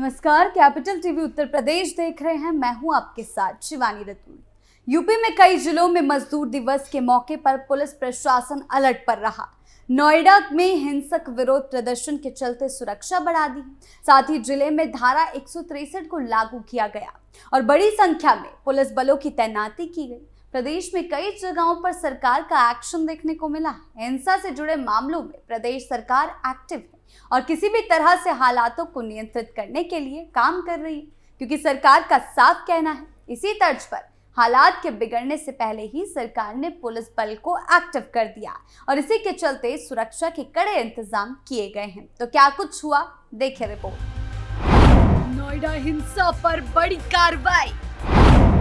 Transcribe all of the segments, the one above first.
नमस्कार, capital TV Uttar Pradesh देख रहे हैं। मैं हूं आपके साथ शिवानी रतूड़ी। यूपी में कई जिलों में मजदूर दिवस के मौके पर पुलिस प्रशासन अलर्ट पर रहा। नोएडा में हिंसक विरोध प्रदर्शन के चलते सुरक्षा बढ़ा दी। साथ ही जिले में धारा 163 को लागू किया गया और बड़ी संख्या में पुलिस बलों की तैनाती की गई। प्रदेश में कई जगहों पर सरकार का एक्शन देखने को मिला। हिंसा से जुड़े मामलों में प्रदेश सरकार एक्टिव है और किसी भी तरह से हालातों को नियंत्रित करने के लिए काम कर रही है, क्योंकि सरकार का साफ कहना है। इसी तर्ज पर हालात के बिगड़ने से पहले ही सरकार ने पुलिस बल को एक्टिव कर दिया और इसी के चलते सुरक्षा के कड़े इंतजाम किए गए हैं। तो क्या कुछ हुआ, देखिए रिपोर्ट। नोएडा हिंसा पर बड़ी कार्रवाई।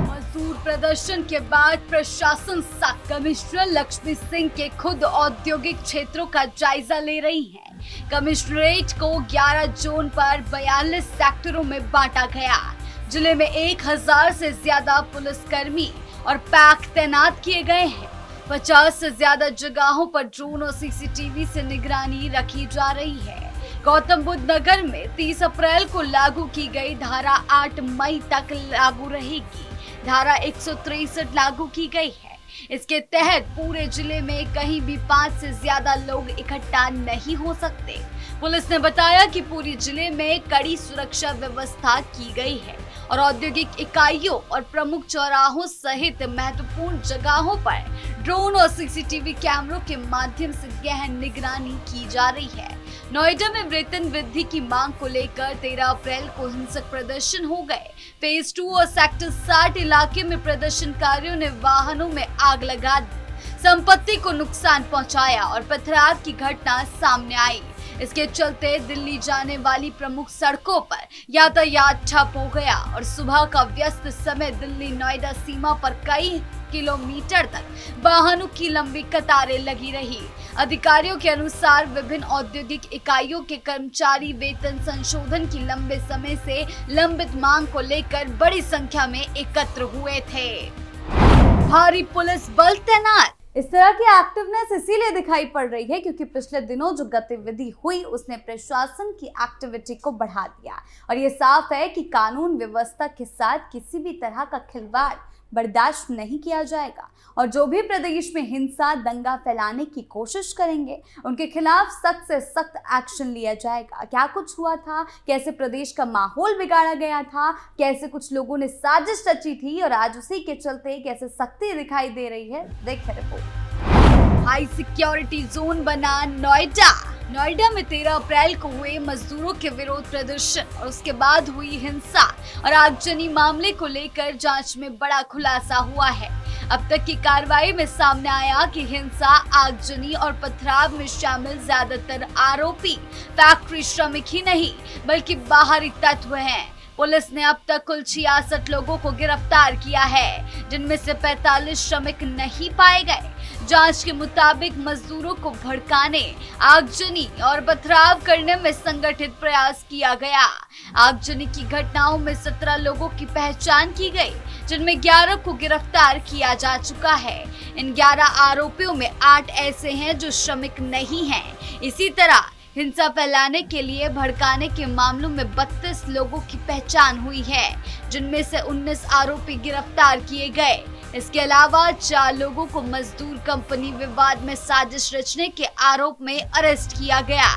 मजदूर प्रदर्शन के बाद प्रशासन सब कमिश्नर लक्ष्मी सिंह के खुद औद्योगिक क्षेत्रों का जायजा ले रही हैं। कमिश्नरेट को 11 जोन पर 42 सेक्टरों में बांटा गया। जिले में 1000 से ज्यादा पुलिसकर्मी और पैक तैनात किए गए हैं। 50 से ज्यादा जगहों पर ड्रोन और सीसीटीवी से निगरानी रखी जा रही है। गौतम बुद्ध नगर में 30 अप्रैल को लागू की गई धारा 8 मई तक लागू रहेगी। धारा 163 लागू की गई है। इसके तहत पूरे जिले में कहीं भी 5 से ज्यादा लोग इकट्ठा नहीं हो सकते। पुलिस ने बताया कि पूरी जिले में कड़ी सुरक्षा व्यवस्था की गई है और औद्योगिक इकाइयों और प्रमुख चौराहों सहित महत्वपूर्ण जगहों पर ड्रोन और सीसीटीवी कैमरों के माध्यम से गहन निगरानी की जा रही है। नोएडा में वेतन वृद्धि की मांग को लेकर 13 अप्रैल को हिंसक प्रदर्शन हो गए। फेज 2 और सेक्टर 60 इलाके में प्रदर्शनकारियों ने वाहनों में आग लगा दी, संपत्ति को नुकसान पहुंचाया और पथराव की घटना सामने आई। इसके चलते दिल्ली जाने वाली प्रमुख सड़कों पर यातायात ठप हो गया और सुबह का व्यस्त समय दिल्ली नोएडा सीमा पर कई किलोमीटर तक वाहनों की लंबी कतारें लगी रही। अधिकारियों के अनुसार विभिन्न औद्योगिक इकाइयों के कर्मचारी वेतन संशोधन की लंबे समय से लंबित मांग को लेकर बड़ी संख्या में एकत्र हुए थे। भारी पुलिस बल तैनात। इस तरह की एक्टिवनेस इसीलिए दिखाई पड़ रही है क्योंकि पिछले दिनों जो गतिविधि हुई उसने प्रशासन की एक्टिविटी को बढ़ा दिया और ये साफ है कि कानून व्यवस्था के साथ किसी भी तरह का खिलवाड़ बर्दाश्त नहीं किया जाएगा और जो भी प्रदेश में हिंसा दंगा फैलाने की कोशिश करेंगे उनके खिलाफ सख्त से सख्त एक्शन लिया जाएगा। क्या कुछ हुआ था, कैसे प्रदेश का माहौल बिगाड़ा गया था, कैसे कुछ लोगों ने साजिश रची थी और आज उसी के चलते कैसे सख्ती दिखाई दे रही है, देखिए रिपोर्ट। हाई सिक्योरिटी जोन बना नोएडा। नोएडा में 13 अप्रैल को हुए मजदूरों के विरोध प्रदर्शन और उसके बाद हुई हिंसा और आगजनी मामले को लेकर जांच में बड़ा खुलासा हुआ है। अब तक की कार्रवाई में सामने आया कि हिंसा, आगजनी और पथराव में शामिल ज्यादातर आरोपी फैक्ट्री श्रमिक ही नहीं बल्कि बाहरी तत्व हैं। पुलिस ने अब तक कुल 66 लोगों को गिरफ्तार किया है, जिनमें से 45 श्रमिक नहीं पाए गए। जांच के मुताबिक मजदूरों को भड़काने, आगजनी और पथराव करने में संगठित प्रयास किया गया। आगजनी की घटनाओं में 17 लोगों की पहचान की गई, जिनमें 11 को गिरफ्तार किया जा चुका है। इन 11 आरोपियों में 8 ऐसे हैं जो श्रमिक नहीं हैं। इसी तरह हिंसा फैलाने के लिए भड़काने के मामलों में 32 लोगों की पहचान हुई है, जिनमें से 19 आरोपी गिरफ्तार किए गए। इसके अलावा 4 लोगों को मजदूर कंपनी विवाद में साजिश रचने के आरोप में अरेस्ट किया गया।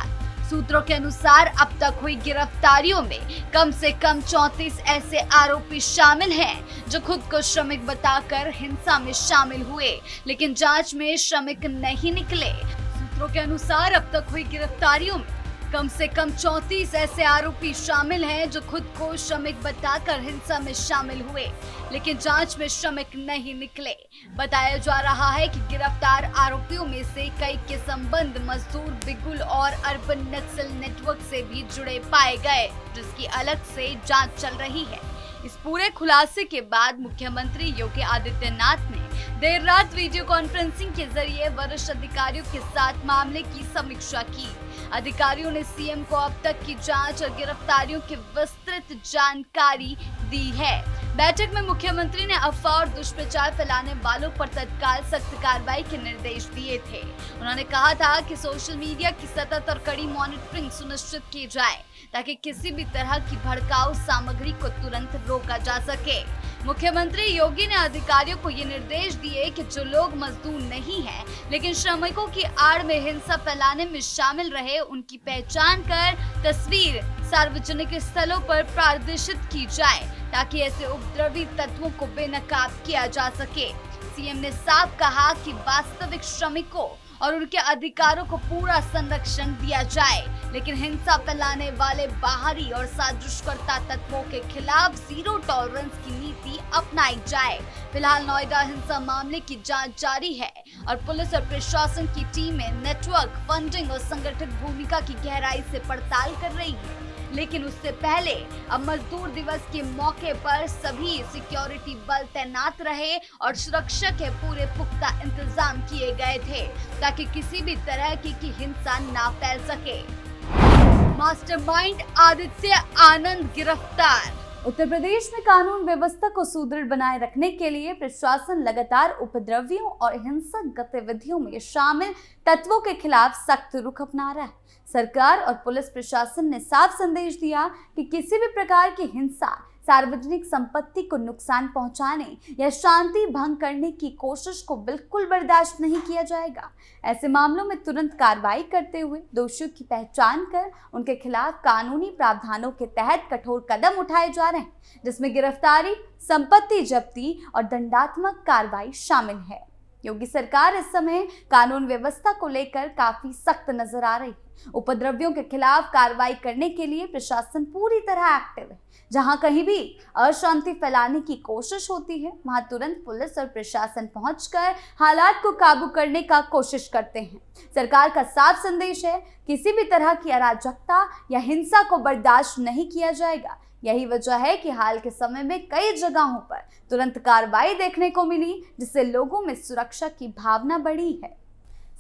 सूत्रों के अनुसार अब तक हुई गिरफ्तारियों में कम से कम 34 ऐसे आरोपी शामिल हैं जो खुद को श्रमिक बताकर हिंसा में शामिल हुए, लेकिन जांच में श्रमिक नहीं निकले। सूत्रों के अनुसार अब तक हुई गिरफ्तारियों में कम से कम 34 ऐसे आरोपी शामिल हैं जो खुद को श्रमिक बताकर हिंसा में शामिल हुए, लेकिन जांच में श्रमिक नहीं निकले। बताया जा रहा है कि गिरफ्तार आरोपियों में से कई के संबंध मजदूर बिगुल और अर्बन नक्सल नेटवर्क से भी जुड़े पाए गए, जिसकी अलग से जांच चल रही है। इस पूरे खुलासे के बाद मुख्यमंत्री योगी आदित्यनाथ ने देर रात वीडियो कॉन्फ्रेंसिंग के जरिए वरिष्ठ अधिकारियों के साथ मामले की समीक्षा की। अधिकारियों ने सीएम को अब तक की जांच और गिरफ्तारियों की विस्तृत जानकारी दी है। बैठक में मुख्यमंत्री ने अफवाह और दुष्प्रचार फैलाने वालों पर तत्काल सख्त कार्रवाई के निर्देश दिए थे। उन्होंने कहा था कि सोशल मीडिया की सतत और कड़ी मॉनिटरिंग सुनिश्चित की जाए ताकि किसी भी तरह की भड़काऊ सामग्री को तुरंत रोका जा सके। मुख्यमंत्री योगी ने अधिकारियों को ये निर्देश दिए कि जो लोग मजदूर नहीं हैं लेकिन श्रमिकों की आड़ में हिंसा फैलाने में शामिल रहे, उनकी पहचान कर तस्वीर सार्वजनिक स्थलों पर प्रदर्शित की जाए ताकि ऐसे उपद्रवी तत्वों को बेनकाब किया जा सके। सीएम ने साफ कहा कि वास्तविक श्रमिकों और उनके अधिकारों को पूरा संरक्षण दिया जाए, लेकिन हिंसा फैलाने वाले बाहरी और साजिशकर्ता तत्वों के खिलाफ जीरो टॉलरेंस की नीति अपनाई जाए। फिलहाल नोएडा हिंसा मामले की जांच जारी है और पुलिस और प्रशासन की टीमें नेटवर्क, फंडिंग और संगठित भूमिका की गहराई से पड़ताल कर रही है। लेकिन उससे पहले अब मजदूर दिवस के मौके पर सभी सिक्योरिटी बल तैनात रहे और सुरक्षा के पूरे पुख्ता इंतजाम किए गए थे ताकि किसी भी तरह की हिंसा ना फैल सके। मास्टरमाइंड आदित्य आनंद गिरफ्तार। उत्तर प्रदेश में कानून व्यवस्था को सुदृढ़ बनाए रखने के लिए प्रशासन लगातार उपद्रवियों और हिंसक गतिविधियों में शामिल तत्वों के खिलाफ सख्त रुख अपना रहा है। सरकार और पुलिस प्रशासन ने साफ संदेश दिया कि किसी भी प्रकार की हिंसा, सार्वजनिक संपत्ति को नुकसान पहुंचाने या शांति भंग करने की कोशिश को बिल्कुल बर्दाश्त नहीं किया जाएगा। ऐसे मामलों में तुरंत कार्रवाई करते हुए दोषियों की पहचान कर उनके खिलाफ कानूनी प्रावधानों के तहत कठोर कदम उठाए जा रहे हैं, जिसमें गिरफ्तारी, संपत्ति जब्ती और दंडात्मक कार्रवाई शामिल है। योगी सरकार इस समय कानून व्यवस्था को लेकर काफी सख्त नजर आ रही है। उपद्रवियों के खिलाफ कार्रवाई करने के लिए प्रशासन पूरी तरह एक्टिव है। जहां कहीं भी अशांति फैलाने की कोशिश होती है, वहां तुरंत पुलिस और प्रशासन पहुंचकर हालात को काबू करने का कोशिश करते हैं। सरकार का साफ संदेश है, किसी भी तरह की अराजकता या हिंसा को बर्दाश्त नहीं किया जाएगा। यही वजह है कि हाल के समय में कई जगहों पर तुरंत कार्रवाई देखने को मिली, जिससे लोगों में सुरक्षा की भावना बढ़ी है।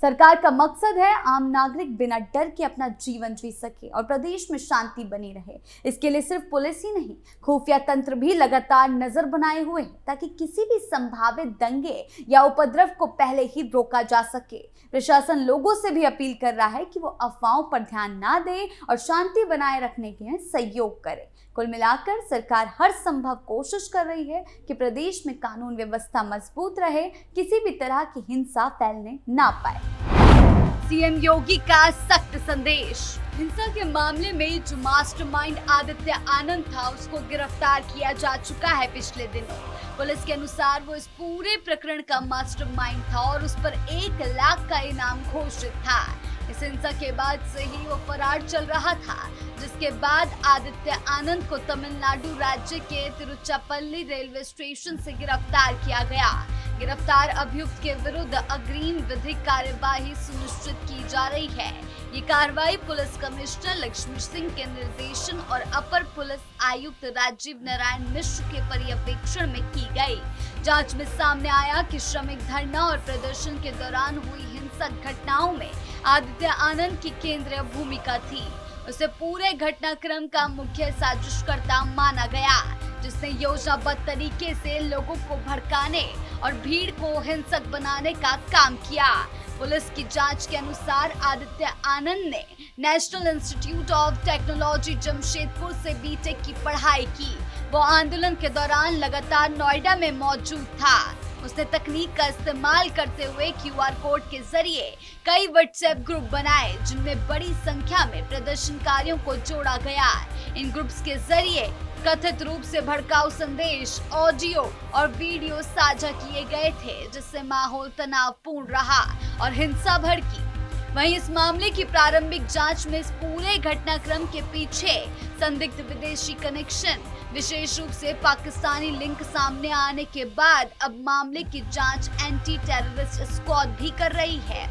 सरकार का मकसद है आम नागरिक बिना डर के अपना जीवन जी सके और प्रदेश में शांति बनी रहे। इसके लिए सिर्फ पुलिस ही नहीं, खुफिया तंत्र भी लगातार नजर बनाए हुए है ताकि किसी भी संभावित दंगे या उपद्रव को पहले ही रोका जा सके। प्रशासन लोगों से भी अपील कर रहा है कि वो अफवाहों पर ध्यान ना दे और शांति बनाए रखने के लिए सहयोग करे। कुल मिलाकर सरकार हर संभव कोशिश कर रही है कि प्रदेश में कानून व्यवस्था मजबूत रहे, किसी भी तरह की हिंसा फैलने ना पाए। सीएम योगी का सख्त संदेश। हिंसा के मामले में जो मास्टरमाइंड आदित्य आनंद था, उसको गिरफ्तार किया जा चुका है पिछले दिनों। पुलिस के अनुसार वो इस पूरे प्रकरण का मास्टरमाइंड था और उस पर 1 लाख का इनाम घोषित था। इस हिंसा के बाद से ही वो फरार चल रहा था, जिसके बाद आदित्य आनंद को तमिलनाडु राज्य के तिरुचिरापल्ली रेलवे स्टेशन से गिरफ्तार किया गया। गिरफ्तार अभियुक्त के विरुद्ध अग्रिम विधिक कार्यवाही सुनिश्चित की जा रही है। ये कार्रवाई पुलिस कमिश्नर लक्ष्मी सिंह के निर्देशन और अपर पुलिस आयुक्त राजीव नारायण मिश्र के पर्यवेक्षण में की गई। जांच में सामने आया कि श्रमिक धरना और प्रदर्शन के दौरान हुई हिंसक घटनाओं में आदित्य आनंद की केंद्रीय भूमिका थी। उसे पूरे घटनाक्रम का मुख्य साजिशकर्ता माना गया, जिसने योजनाबद्ध तरीके से लोगों को भड़काने और भीड़ को हिंसक बनाने का काम किया। पुलिस की जांच के अनुसार आदित्य आनंद ने national institute of technology Jamshedpur से बीटेक की पढ़ाई की। वो आंदोलन के दौरान लगातार नोएडा में मौजूद था। उसने तकनीक का इस्तेमाल करते हुए क्यूआर कोड के जरिए कई व्हाट्सएप ग्रुप बनाए, जिनमें बड़ी संख्या में प्रदर्शनकारियों को जोड़ा गया। इन ग्रुप्स के जरिए कथित रूप से भड़काऊ संदेश, ऑडियो और वीडियो साझा किए गए थे, जिससे माहौल तनावपूर्ण रहा और हिंसा भड़की। वहीं इस मामले की प्रारंभिक जांच में इस पूरे घटनाक्रम के पीछे संदिग्ध विदेशी कनेक्शन, विशेष रूप से पाकिस्तानी लिंक सामने आने के बाद अब मामले की जांच एंटी टेररिस्ट स्क्वाड भी कर रही है।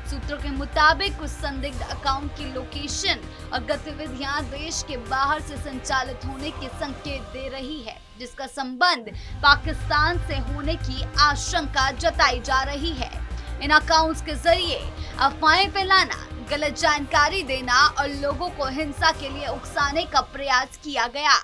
सूत्रों के मुताबिक उस संदिग्ध अकाउंट की लोकेशन और गतिविधियां देश के बाहर से संचालित होने के संकेत दे रही है, जिसका संबंध पाकिस्तान से होने की आशंका जताई जा रही है। इन अकाउंट्स के जरिए अफवाहें फैलाना, गलत जानकारी देना और लोगों को हिंसा के लिए उकसाने का प्रयास किया गया।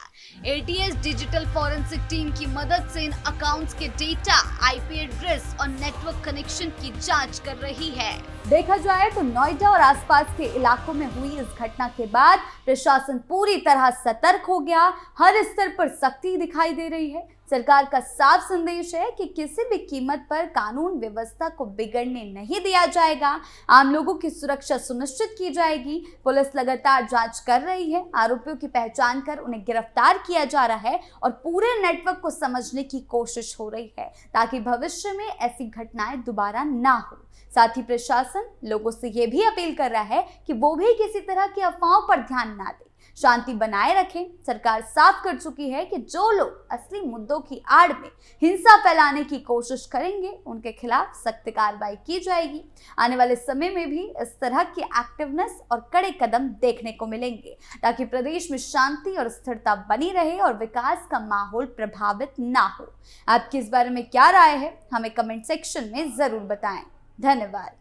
एटीएस डिजिटल फॉरेंसिक टीम की मदद से इन अकाउंट्स के डेटा, आईपी एड्रेस और नेटवर्क कनेक्शन की जांच कर रही है। देखा जाए तो नोएडा और आसपास के इलाकों में हुई इस घटना के बाद प्रशासन पूरी तरह सतर्क हो गया। हर स्तर पर सख्ती दिखाई दे रही है। सरकार का साफ संदेश है कि किसी भी कीमत पर कानून व्यवस्था को बिगड़ने नहीं दिया जाएगा। आम लोगों की सुरक्षा सुनिश्चित की जाएगी। पुलिस लगातार जांच कर रही है। आरोपियों की पहचान कर उन्हें गिरफ्तार किया जा रहा है और पूरे नेटवर्क को समझने की कोशिश हो रही है ताकि भविष्य में ऐसी घटनाएं दोबारा ना हो। साथ ही प्रशासन लोगों से यह भी अपील कर रहा है कि वो भी किसी तरह की अफवाहों पर ध्यान ना दें, शांति बनाए रखें। सरकार साफ कर चुकी है कि जो लोग असली मुद्दों की आड़ में हिंसा फैलाने की कोशिश करेंगे उनके खिलाफ सख्त कार्रवाई की जाएगी। आने वाले समय में भी इस तरह की एक्टिवनेस और कड़े कदम देखने को मिलेंगे ताकि प्रदेश में शांति और स्थिरता बनी रहे और विकास का माहौल प्रभावित ना हो। आपकी इस बारे में क्या राय है, हमें कमेंट सेक्शन में जरूर बताएं। धन्यवाद।